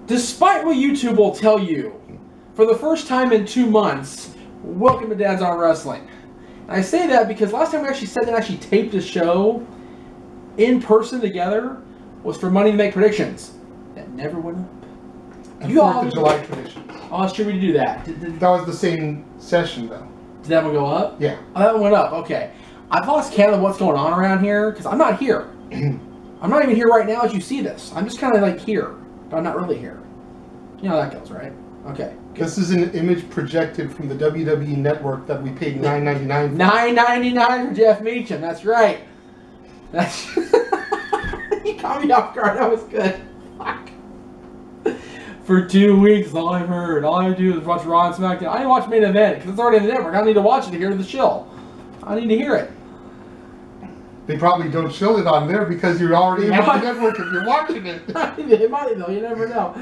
despite what YouTube will tell you, for the first time in 2 months, welcome to Dad's Arm Wrestling. And I say that because last time we actually said that actually taped a show in person together was for Money to Make Predictions. That never went up. And 4th of July predictions. Oh, it's true we did do that. That was the same session, though. Did that one go up? Yeah. Oh, that one went up. Okay. I've lost count of what's going on around here because I'm not here. I'm not even here right now as you see this. I'm just kind of like here, but I'm not really here. You know how that goes, right? Okay. This is an image projected from the WWE network that we paid $9.99 for. $9.99 for Jeff Meacham. That's right. That's you caught me off guard. That was good. Fuck. For 2 weeks, all I've heard. All I do is watch Raw and SmackDown. I didn't watch Main Event because it's already in the network. I don't need to watch it to hear the show. I need to hear it. They probably don't show it on there because you're already on the network if you're watching it. It might though. You never know.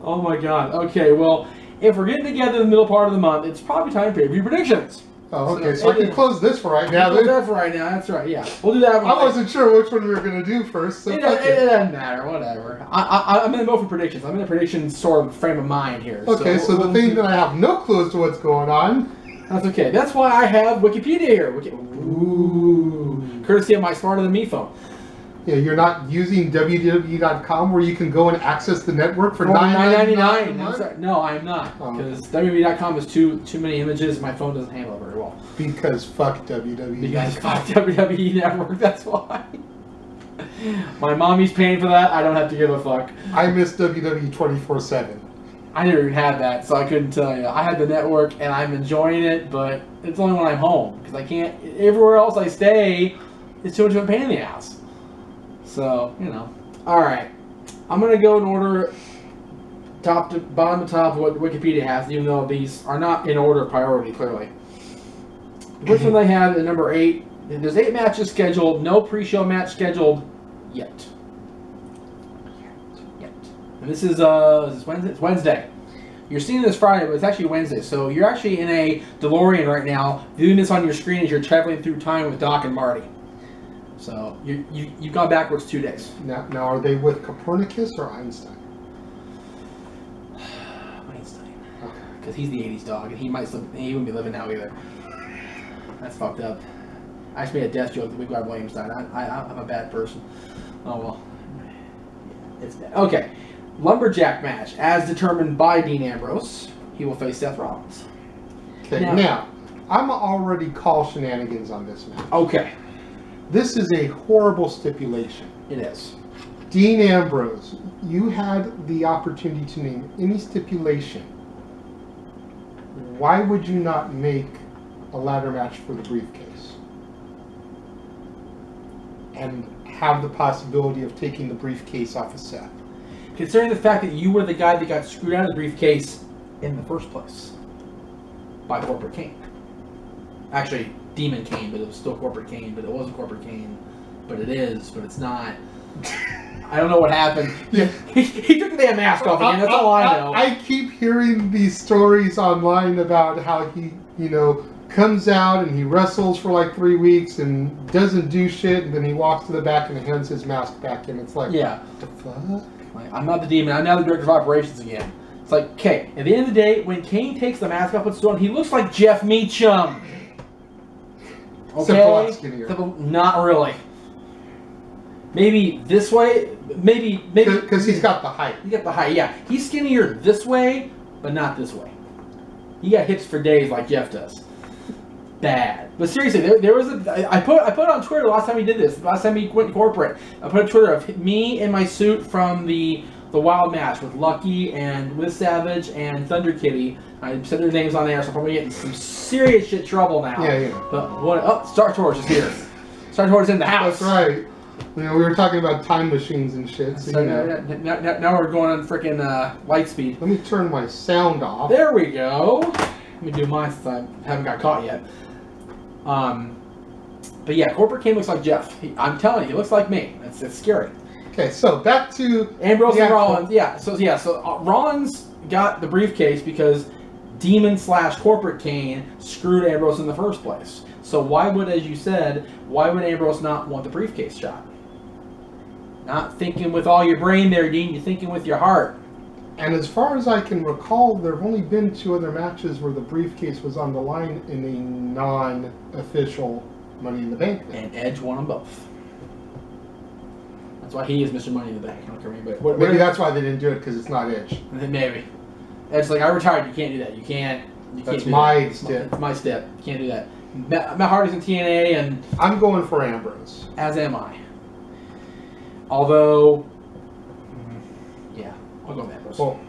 Oh my God. Okay. Well, if we're getting together in the middle part of the month, it's probably time for pay-per-view predictions. Oh, okay. So I can close this for right now. Close that for right now. That's right. Yeah. We'll do that. I wasn't sure which one we were going to do first. So it doesn't matter. Whatever. I'm in the mode for predictions. I'm in the predictions sort of frame of mind here. Okay. So the thing that I have no clue as to what's going on. That's okay. That's why I have Wikipedia here. Ooh. Courtesy of my Smarter Than Me phone. Yeah, you're not using WWE.com where you can go and access the network for $9.99. No, I'm not. Because WWE.com is too many images. My phone doesn't handle it very well. Because fuck WWE. Because fuck WWE Network. That's why. My mommy's paying for that. I don't have to give a fuck. I miss WWE 24/7. I never even had that, so I couldn't tell you. I had the network, and I'm enjoying it, but it's only when I'm home. Because I can't... Everywhere else I stay, it's too much of a pain in the ass. So, you know. Alright. I'm going to go in order bottom to top of what Wikipedia has, even though these are not in order of priority, clearly. The first one they have is number 8. There's 8 matches scheduled. No pre-show match scheduled yet. And this is Wednesday? It's Wednesday. You're seeing this Friday, but it's actually Wednesday. So you're actually in a DeLorean right now, viewing this on your screen as you're traveling through time with Doc and Marty. So you've gone backwards 2 days. Now are they with Copernicus or Einstein? Einstein. Because he's the 80s dog, and he wouldn't be living now either. That's fucked up. I just made a death joke the week I blame Einstein. I'm a bad person. Oh well. It's bad. Okay. Lumberjack match, as determined by Dean Ambrose. He will face Seth Rollins. Okay, now I'm already call shenanigans on this match. Okay. This is a horrible stipulation. It is. Dean Ambrose, you had the opportunity to name any stipulation. Why would you not make a ladder match for the briefcase? And have the possibility of taking the briefcase off of Seth? Considering the fact that you were the guy that got screwed out of the briefcase in the first place by Corporate Kane. Actually, Demon Kane, but it was still Corporate Kane, but it wasn't Corporate Kane. But it is, but it's not. I don't know what happened. Yeah. He took the damn mask off again, that's all I know. I keep hearing these stories online about how he, comes out and he wrestles for like 3 weeks and doesn't do shit, and then he walks to the back and hands his mask back, and it's like, yeah. What the fuck? Like, I'm not the demon, I'm now the director of operations again. It's like, okay, at the end of the day, when Kane takes the mask off, puts it on, he looks like Jeff Meacham. Okay? Simple, not really. Maybe this way, maybe. Because he's got the height. He's got the height, yeah. He's skinnier this way, but not this way. He got hips for days like Jeff does. Bad. But seriously, there was I put on Twitter last time he did this. Last time he went corporate, I put on Twitter of me in my suit from the Wild match with Lucky and with Savage and Thunder Kitty. I said their names on there, so I'm probably getting some serious shit trouble now. Yeah. But what? Oh, Star Tours is here. Star Tours is in the house. That's right. We were talking about time machines and shit. So now we're going on freaking light speed. Let me turn my sound off. There we go. Let me do mine since I haven't got caught yet. But yeah, Corporate Kane looks like Jeff. I'm telling you, he looks like me. It's scary. Okay, so back to Ambrose and Rollins. Yeah, so Rollins got the briefcase because Demon / Corporate Kane screwed Ambrose in the first place. So why would, as you said, why would Ambrose not want the briefcase shot? Not thinking with all your brain there, Dean. You're thinking with your heart. And as far as I can recall, there have only been 2 other matches where the briefcase was on the line in a non-official Money in the Bank match. And Edge won them both. That's why he is Mr. Money in the Bank. I don't care anybody. Maybe that's why they didn't do it, because it's not Edge. Maybe. Edge's like, I retired. You can't do that. You can't. That's my step. It's my step. You can't do that. Matt Hardy's in TNA, and I'm going for Ambrose. as am I. Although, yeah, I'll go with Ambrose. Well,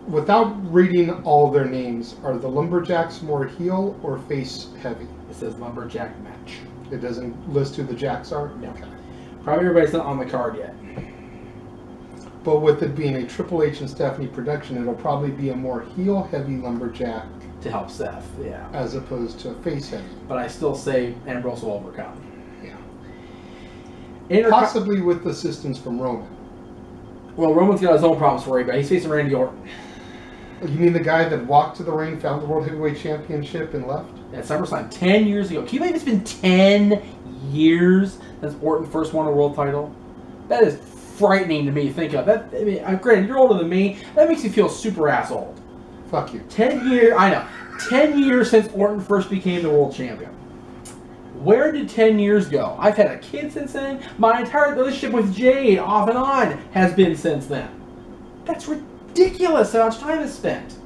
without reading all their names, are the Lumberjacks more heel or face heavy? It says Lumberjack match. It doesn't list who the Jacks are? No. Okay. Probably everybody's not on the card yet. But with it being a Triple H and Stephanie production, it'll probably be a more heel heavy Lumberjack To help Seth, yeah. as opposed to a face heavy. But I still say Ambrose will overcome. Yeah. Possibly with assistance from Roman. Well, Roman's got his own problems to worry about. He's facing Randy Orton. You mean the guy that walked to the ring, found the World Heavyweight Championship, and left? At SummerSlam 10 years ago. Can you believe it's been 10 years since Orton first won a world title? That is frightening to me to think of. That, I mean, granted, you're older than me. That makes me feel super ass old. Fuck you. 10 years, I know. 10 years since Orton first became the world champion. Where did 10 years go? I've had a kid since then. My entire relationship with Jade, off and on, has been since then. That's ridiculous how much time is spent.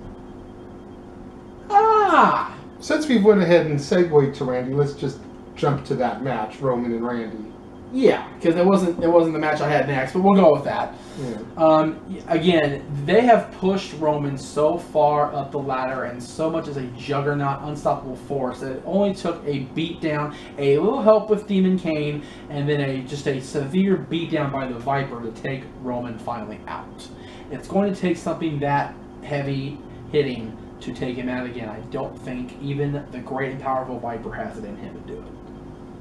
Ah! Since we went ahead and segued to Randy, let's just jump to that match, Roman and Randy. Yeah, because it wasn't the match I had next, but we'll go with that. Yeah. Again, they have pushed Roman so far up the ladder and so much as a juggernaut, unstoppable force that it only took a beatdown, a little help with Demon Kane, and then just a severe beatdown by the Viper to take Roman finally out. It's going to take something that heavy hitting to take him out again. I don't think even the great and powerful Viper has it in him to do it.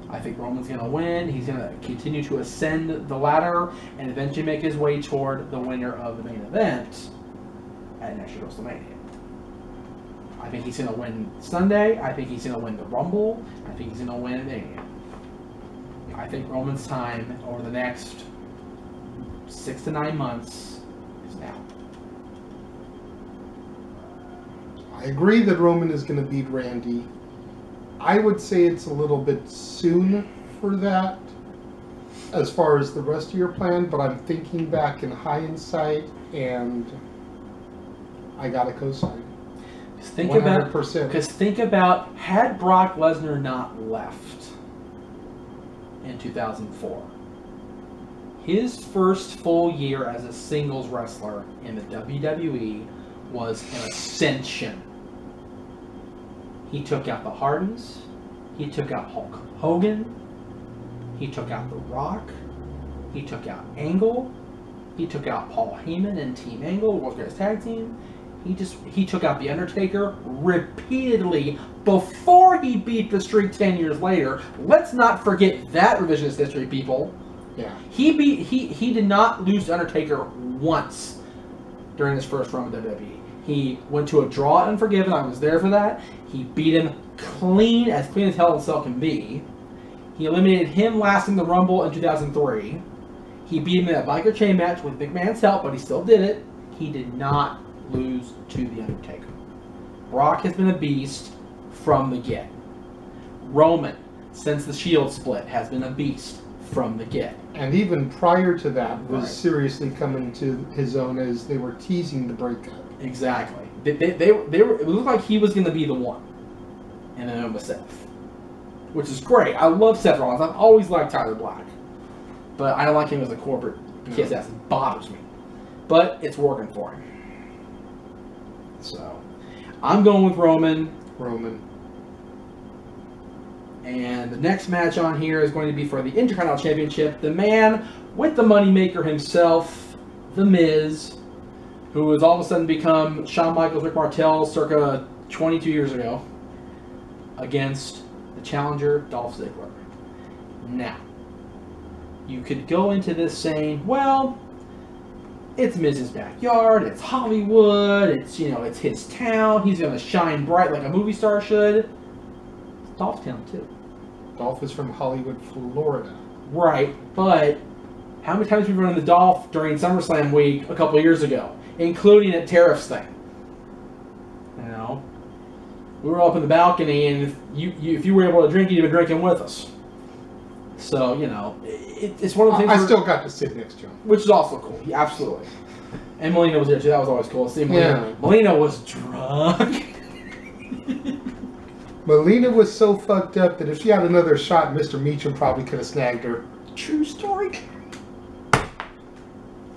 I think Roman's going to win. He's going to continue to ascend the ladder and eventually make his way toward the winner of the main event at next year's WrestleMania. I think he's going to win Sunday. I think he's going to win the Rumble. I think he's going to win Mania. I think Roman's time over the next 6 to 9 months is now. I agree that Roman is going to beat Randy. I would say it's a little bit soon for that as far as the rest of your plan, but I'm thinking back in hindsight and I got to co-sign. Because think about, had Brock Lesnar not left in 2004, his first full year as a singles wrestler in the WWE was an ascension. He took out the Hardys. He took out Hulk Hogan. He took out The Rock. He took out Angle. He took out Paul Heyman and Team Angle, World's Greatest Tag Team. He took out The Undertaker repeatedly before he beat the streak 10 years later. Let's not forget that revisionist history, people. Yeah. He did not lose to Undertaker once during his first run with WWE. He went to a draw at Unforgiven. I was there for that. He beat him clean as Hell in Cell can be. He eliminated him last in the Rumble in 2003. He beat him in a biker chain match with McMahon's help, but he still did it. He did not lose to The Undertaker. Brock has been a beast from the get. Roman, since the Shield split, has been a beast from the get. And even prior to that, was seriously coming to his own as they were teasing the breakup. Exactly. They were. It looked like he was going to be the one, and then it was Seth, which is great. I love Seth Rollins. I've always liked Tyler Black, but I don't like him as a corporate kiss ass. It bothers me, but it's working for him. So, I'm going with Roman. And the next match on here is going to be for the Intercontinental Championship. The man with the moneymaker himself, The Miz, who has all of a sudden become Shawn Michaels, Rick Martel circa 22 years ago, against the challenger, Dolph Ziggler. Now, you could go into this saying, well, it's Miz's backyard, it's Hollywood, it's his town, he's going to shine bright like a movie star should. It's Dolph's town, too. Dolph is from Hollywood, Florida. Right, but How many times have we run into Dolph during SummerSlam week a couple years ago, including at Tariffs thing? You know, we were up in the balcony, and if you were able to drink, you'd have been drinking with us. So, you know, it's one of the things. I still got to sit next to him, which is also cool. Yeah, absolutely. And Melina was there too. That was always cool. See, Melina was drunk. Melina was so fucked up that if she had another shot, Mr. Meacham probably could have snagged her. True story.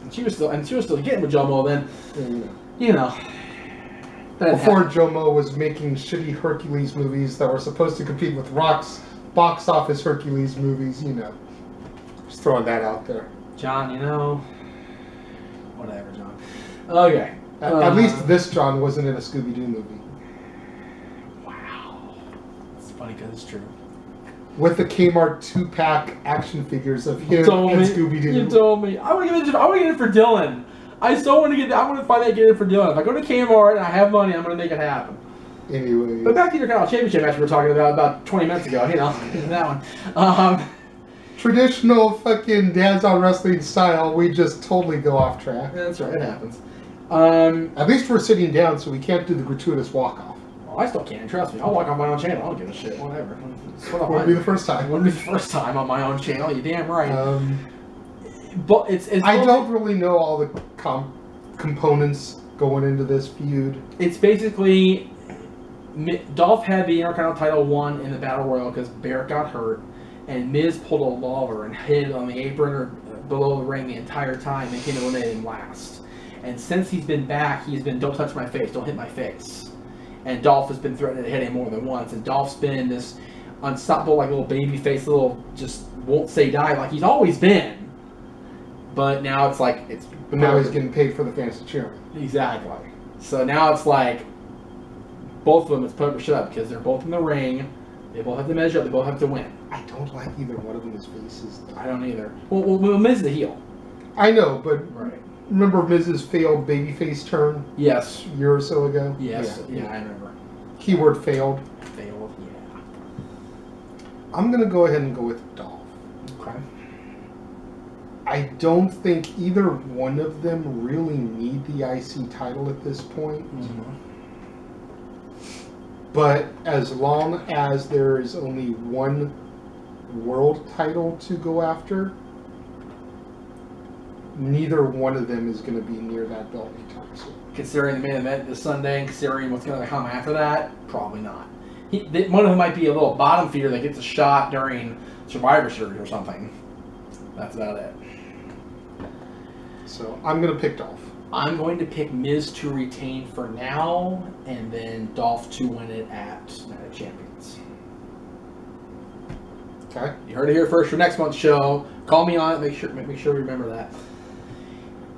And she was still getting with Jomo then. You know. Before Jomo was making shitty Hercules movies that were supposed to compete with Rock's box office Hercules movies, you know. Just throwing that out there. John, you know. Whatever, John. Okay. At least this John wasn't in a Scooby-Doo movie. Wow. It's funny because it's true. With the Kmart 2-pack action figures of him and Scooby-Doo. You told me. I want to get it for Dylan. I still want to get. I want to find that, get it for Dylan. If I go to Kmart and I have money, I'm going to make it happen. Anyway. But back to your Intercontinental Championship match we were talking about 20 minutes ago. You know, that one. Traditional fucking Dad's on Wrestling style, we just totally go off track. That's right. It happens. At least we're sitting down, so we can't do the gratuitous walk-off. Well, I still can. Trust me. I'll walk on my own channel. I don't give a shit. Whatever. Wouldn't be the first time. Wouldn't be the first time on my own channel. You're damn right. But it's I don't really know all the components going into this feud. It's basically Dolph had the Intercontinental title won in the Battle Royal because Barrett got hurt, and Miz pulled a Lawler and hid on the apron or below the ring the entire time and came to eliminate him last. And since he's been back, he's been, don't touch my face, don't hit my face. And Dolph has been threatening to hit him more than once. And Dolph's been this unstoppable, like little baby face, little just won't say die like he's always been. But now it's like it's. But now he's getting paid for the fans to cheer him. Exactly. So now it's like both of them is put shut up because they're both in the ring. They both have to measure up. They both have to win. I don't like either one of them as faces. I don't either. Well, Miz is the heel. I know, but right. Remember Miz's failed babyface turn? Yes. A year or so ago? Yes. Yeah, I remember. Keyword failed. Failed, yeah. I'm going to go ahead and go with Dolph. Okay. I don't think either one of them really need the IC title at this point. Mm-hmm. But as long as there is only one world title to go after, neither one of them is going to be near that belt anytime soon. Considering the main event this Sunday, and considering what's going to come after that, probably not. One of them might be a little bottom feeder that gets a shot during Survivor Series or something. That's about it. So I'm going to pick Dolph. I'm going to pick Miz to retain for now, and then Dolph to win it at Night of Champions. Okay. You heard it here first for next month's show. Call me on it. Make sure we remember that.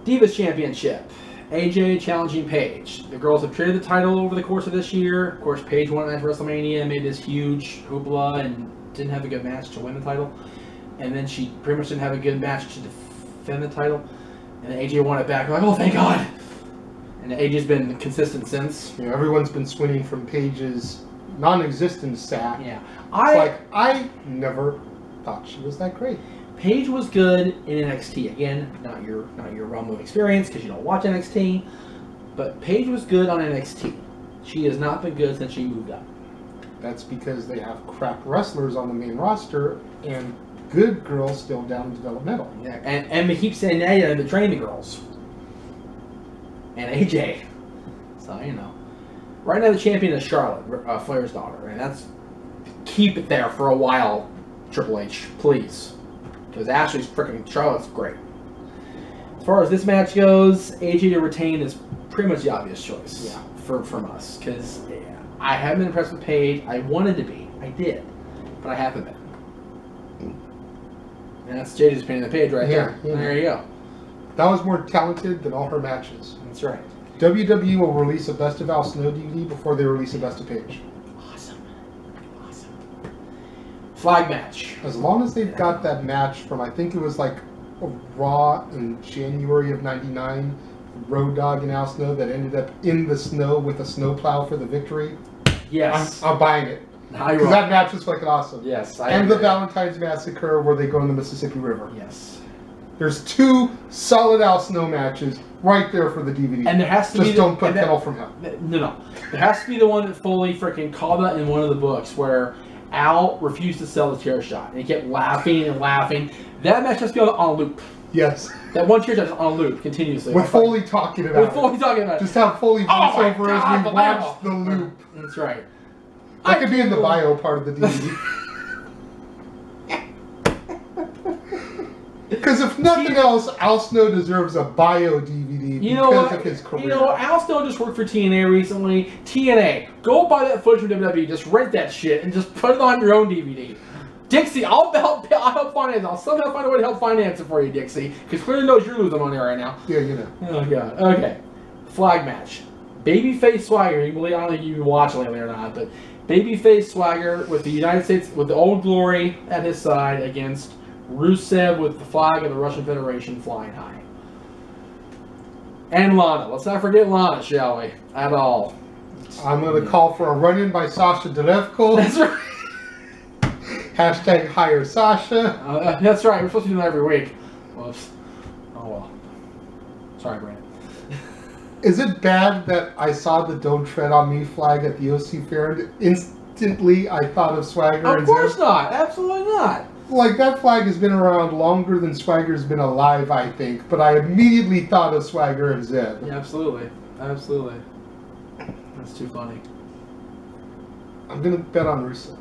Divas Championship. AJ challenging Paige. The girls have traded the title over the course of this year. Of course, Paige won at WrestleMania and made this huge hoopla and didn't have a good match to win the title. And then she pretty much didn't have a good match to defend the title. And AJ won it back. Like, oh, thank God. And AJ's been consistent since. You know, everyone's been swinging from Paige's non-existent sack. Yeah. I never thought she was that great. Paige was good in NXT. Again, not your realm of experience because you don't watch NXT. But Paige was good on NXT. She has not been good since she moved up. That's because they have crap wrestlers on the main roster and good girls still down in developmental. Yeah, and we keep saying that to train the girls. And AJ. So, you know. Right now the champion is Charlotte, Flair's daughter. And that's... Keep it there for a while, Triple H. Please. Because Ashley's freaking... Charlotte's great. As far as this match goes, AJ to retain is pretty much the obvious choice. Yeah. From us. Because I haven't been impressed with Paige. I wanted to be. I did. But I haven't been. And that's JJ's opinion of Paige right there. Yeah. There you go. That was more talented than all her matches. That's right. WWE will release a Best of Al Snow DVD before they release a Best of Paige. Awesome. Flag match. As long as they've got that match from, I think it was like a Raw in January of '99, Road Dogg and Al Snow that ended up in the snow with a snowplow for the victory. Yes. I'm buying it. Because that match was fucking awesome. Yes. And the Valentine's Massacre where they go in the Mississippi River. Yes. There's 2 solid Al Snow matches right there for the DVD. And there has to just be don't put Kettle from Hell. No. There has to be the one that Foley freaking called out in one of the books where Al refused to sell the chair shot. And he kept laughing and laughing. That match has to be on a loop. Yes. That one chair shot is on a loop continuously. With Foley talking about it. With Foley talking about it. Just have Foley voice over as we watch the loop. That's right. That could be in the bio part of the DVD. Because if nothing else, Al Snow deserves a bio DVD because of his career. You know what? Al Snow just worked for TNA recently. TNA, go buy that footage from WWE. Just rent that shit and just put it on your own DVD. Dixie, I'll help finance. I'll somehow find a way to help finance it for you, Dixie. Because clearly knows you're losing money right now. Yeah, you know. Oh god. Okay. Flag match. Babyface Swagger. I don't know if you've been watching lately or not, but Babyface Swagger with the United States with the Old Glory at his side against Rusev with the flag of the Russian Federation flying high. And Lana. Let's not forget Lana, shall we? At all. I'm going to call for a run-in by Sasha Delevko. That's right. Hashtag hire Sasha. That's right. We're supposed to do that every week. Whoops. Oh well. Sorry, Brandon. Is it bad that I saw the "Don't Tread on Me" flag at the OC Fair and instantly I thought of Swagger? Of course not. Absolutely not. Like, that flag has been around longer than Swagger's been alive, I think, but I immediately thought of Swagger and Zed. Yeah, absolutely. Absolutely. That's too funny. I'm going to bet on Rusev.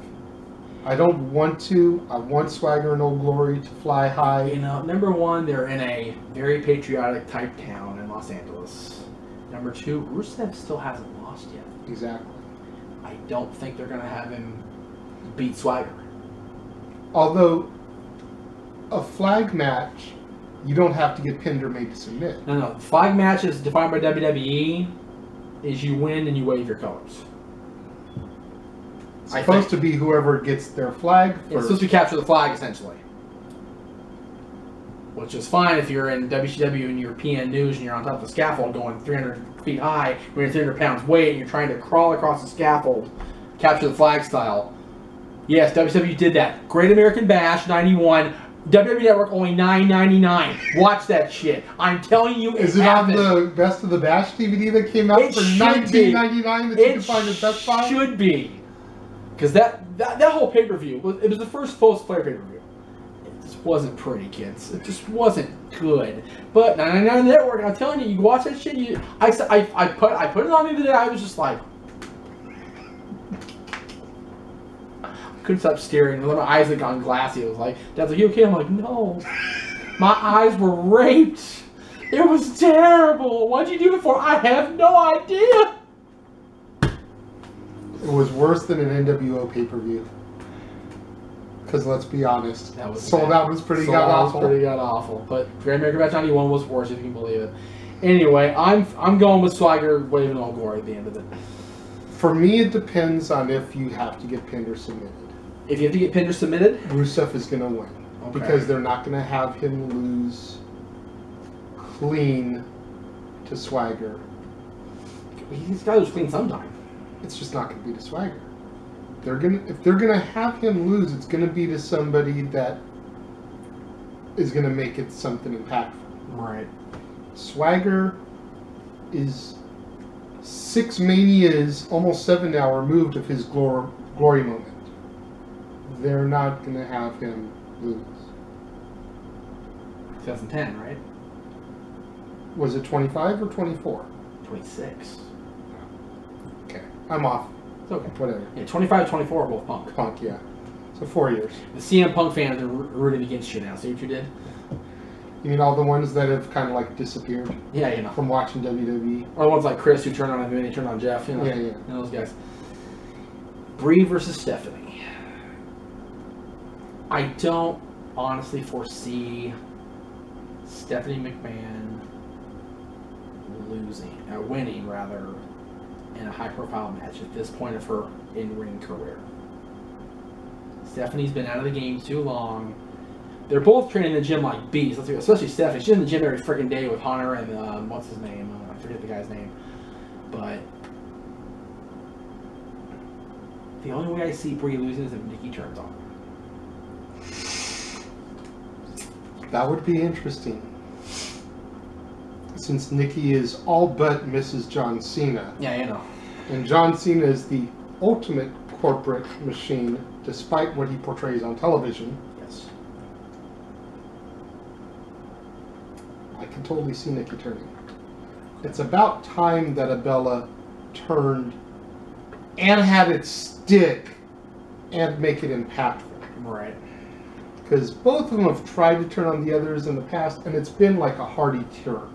I don't want to. I want Swagger and Old Glory to fly high. You know, number one, they're in a very patriotic type town in Los Angeles. Number two, Rusev still hasn't lost yet. Exactly. I don't think they're going to have him beat Swagger. Although, a flag match, you don't have to get pinned or made to submit. No. Flag matches defined by WWE is you win and you wave your colors. It's supposed to be whoever gets their flag first. It's supposed to capture the flag, essentially. Which is fine if you're in WCW and you're PN News and you're on top of the scaffold going 300 feet high, when you're 300 pounds weight and you're trying to crawl across the scaffold, capture the flag style. Yes, WCW did that. Great American Bash, 91. WWE Network only $9.99. Watch that shit. I'm telling you, is it happened. on the Best of the Bash DVD that came out for $19.99 that you can find at Best Buy? It should be. Because that whole pay-per-view, it was the first post-player pay-per-view. It just wasn't pretty, kids. It just wasn't good. But $9.99 Network, I'm telling you, you watch that shit, I put it on the other day, I was just like, couldn't stop staring. My eyes had gone glassy. It was like, Dad's like, you okay? I'm like, no. My eyes were raped. It was terrible. What'd you do it for? I have no idea. It was worse than an NWO pay-per-view. Because let's be honest, that was Sold bad. Out was pretty god-awful. But Great American Bash 91 was worse, if you can believe it. Anyway, I'm going with Swagger waving All Glory at the end of it. For me, it depends on if you have to get pinned or submitted. If you have to get pinned or submitted? Rusev is going to win. Okay. Because they're not going to have him lose clean to Swagger. He's got to lose clean sometime. It's just not going to be to Swagger. If they're gonna have him lose, it's going to be to somebody that is going to make it something impactful. Right. Swagger is 6 Manias, almost 7 now, removed of his glory moment. They're not going to have him lose. 2010, right? Was it 25 or 24? 26. Okay, I'm off. It's okay. Whatever. Yeah, 25 24 are both Punk. Punk, yeah. So 4 years. The CM Punk fans are rooting against you now. See what you did? You mean all the ones that have kind of like disappeared? Yeah, you know. From watching WWE? Or the ones like Chris who turned on him and he turned on Jeff. You know? Yeah. You know those guys. Brie versus Stephanie. I don't honestly foresee Stephanie McMahon winning rather, in a high-profile match at this point of her in-ring career. Stephanie's been out of the game too long. They're both training in the gym like beasts, especially Stephanie. She's in the gym every freaking day with Hunter and what's his name? I forget the guy's name. But the only way I see Brie losing is if Nikki turns on her. That would be interesting. Since Nikki is all but Mrs. John Cena. Yeah, you know. And John Cena is the ultimate corporate machine, despite what he portrays on television. Yes. I can totally see Nikki turning. It's about time that Abella turned and had it stick and make it impactful. Right. Because both of them have tried to turn on the others in the past, and it's been like a hearty turn.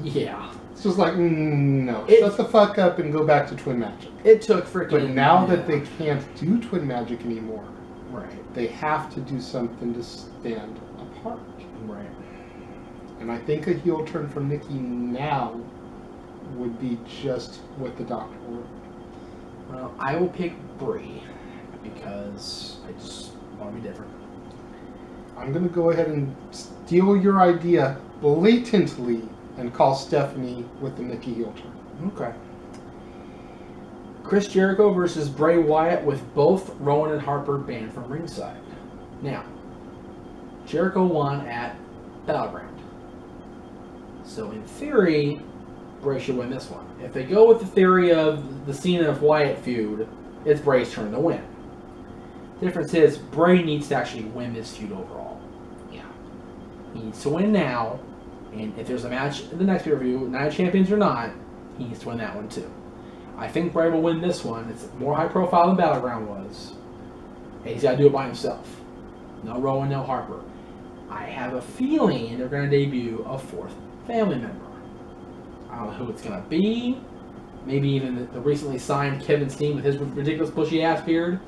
Yeah. It's just like, no, shut the fuck up and go back to Twin Magic. It took freaking... But now that they can't do Twin Magic anymore, right, they have to do something to stand apart. Right. And I think a heel turn from Nikki now would be just what the doctor ordered. Well, I will pick Brie because I just want to be different. I'm going to go ahead and steal your idea blatantly and call Stephanie with the Nikki heel turn. Okay. Chris Jericho versus Bray Wyatt with both Rowan and Harper banned from ringside. Now, Jericho won at Battleground. So in theory, Bray should win this one. If they go with the theory of the Cena of Wyatt feud, it's Bray's turn to win. The difference is Bray needs to actually win this feud overall. Yeah. He needs to win now, and if there's a match in the next pay-per-view, Night of Champions or not, he needs to win that one too. I think Bray will win this one. It's more high profile than Battleground was. And he's got to do it by himself. No Rowan, no Harper. I have a feeling they're going to debut a fourth family member. I don't know who it's going to be. Maybe even the recently signed Kevin Steen with his ridiculous bushy ass beard.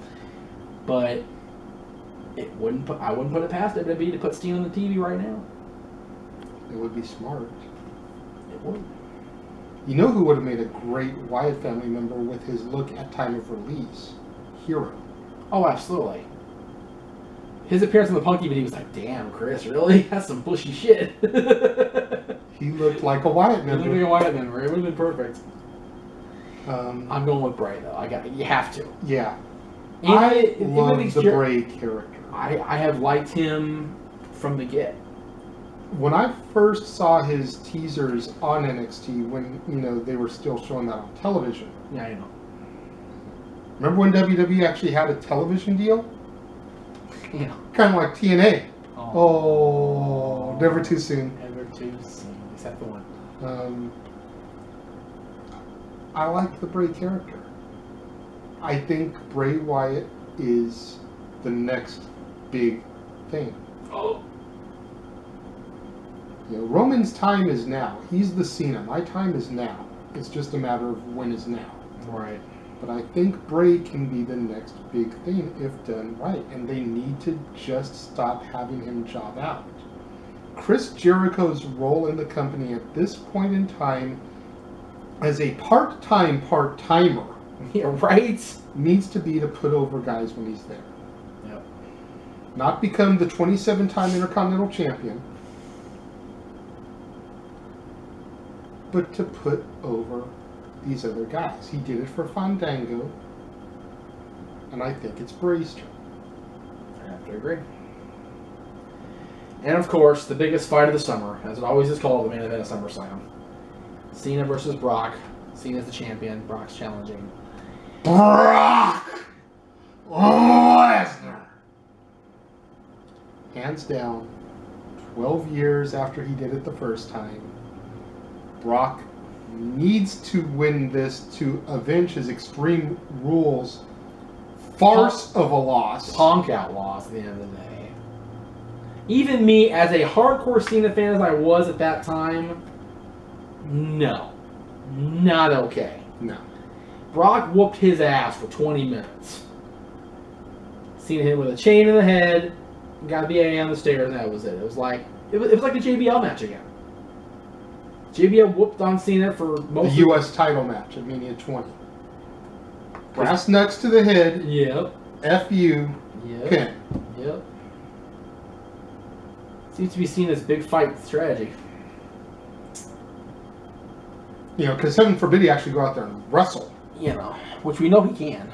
But I wouldn't put it past WWE to put Steen on the TV right now. It would be smart. It would. You know who would have made a great Wyatt family member with his look at time of release? Hero. Oh, absolutely. His appearance on the Punky video was like, damn, Chris, really? That's some bushy shit. He looked like a Wyatt member. He looked like a Wyatt member. It would have been perfect. I'm going with Bray, though. You have to. Yeah. And I love the Bray character. I have liked him from the get. When I first saw his teasers on NXT, when they were still showing that on television. Yeah, I know. Remember when WWE actually had a television deal? Yeah. Kind of like TNA. Oh, never too soon. Never too soon, except the one. I like the Bray character. I think Bray Wyatt is the next big thing. Oh. Roman's time is now. He's the Cena. My time is now. It's just a matter of when is now. Right. But I think Bray can be the next big thing if done right. And they need to just stop having him job out. Chris Jericho's role in the company at this point in time as a part-time part-timer. Yeah, right? Needs to be to put over guys when he's there. Yep. Not become the 27-time Intercontinental Champion. But to put over these other guys. He did it for Fandango. And I think it's Bray's turn. I have to agree. And of course, the biggest fight of the summer, as it always is called, the main event of SummerSlam. Cena versus Brock. Cena's the champion. Brock's challenging. Brock Lesnar. Hands down, 12 years after he did it the first time, Brock needs to win this to avenge his Extreme Rules farce of a loss. Punk out loss at the end of the day. Even me, as a hardcore Cena fan as I was at that time, no. Not okay. No. Brock whooped his ass for 20 minutes. Cena hit him with a chain in the head, got the AA on the stairs, and that was it. It was like the JBL match again. JBL whooped on Cena for most the U.S. title match at Mania 20. Brass knucks to the head. Yep. F.U. Yep. Pin. Yep. Seems to be seen as big fight strategy. Because heaven forbid he actually go out there and wrestle. Which we know he can.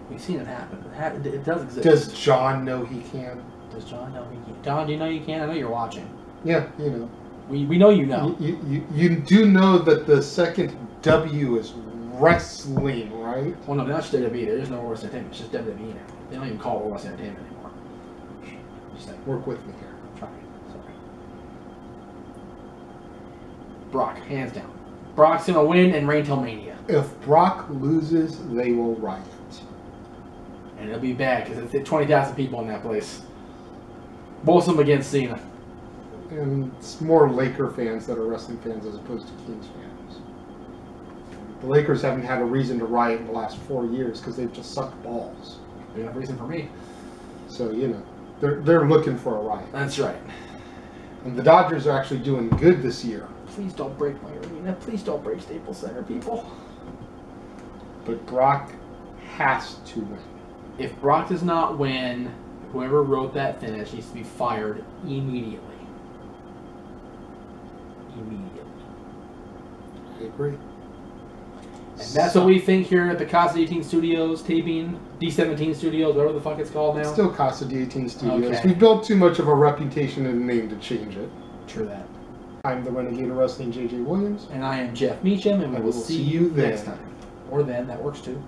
We've seen it happen. It does exist. Does John know he can? Does John know he can't? John, do you know you can't? I know you're watching. Yeah, you know. We know you know. You do know that the second W is wrestling, right? Well, no, that's WWE. There is no World Entertainment. It's just WWE now. They don't even call it World Entertainment anymore. Just like, Work with me here. I'm trying. Sorry. Brock, hands down. Brock's gonna win and reign till Mania. If Brock loses, they will riot. And it'll be bad because it's 20,000 people in that place. Both of them against Cena. And it's more Laker fans that are wrestling fans as opposed to Kings fans. The Lakers haven't had a reason to riot in the last 4 years because they've just sucked balls. Big enough reason for me. So, you know, they're looking for a riot. That's right. And the Dodgers are actually doing good this year. Please don't break my arena. Please don't break Staples Center, people. But Brock has to win. If Brock does not win, whoever wrote that finish needs to be fired immediately. Immediately. I agree. And that's what we think here at the Casa 18 Studios taping, D17 Studios, whatever the fuck it's called now. Still Casa D18 Studios. Okay. We built too much of a reputation and name to change it. True that. I'm the Renegade of Wrestling, JJ Williams. And I am Jeff Meacham, and we will see you then. next time. Or then, that works too.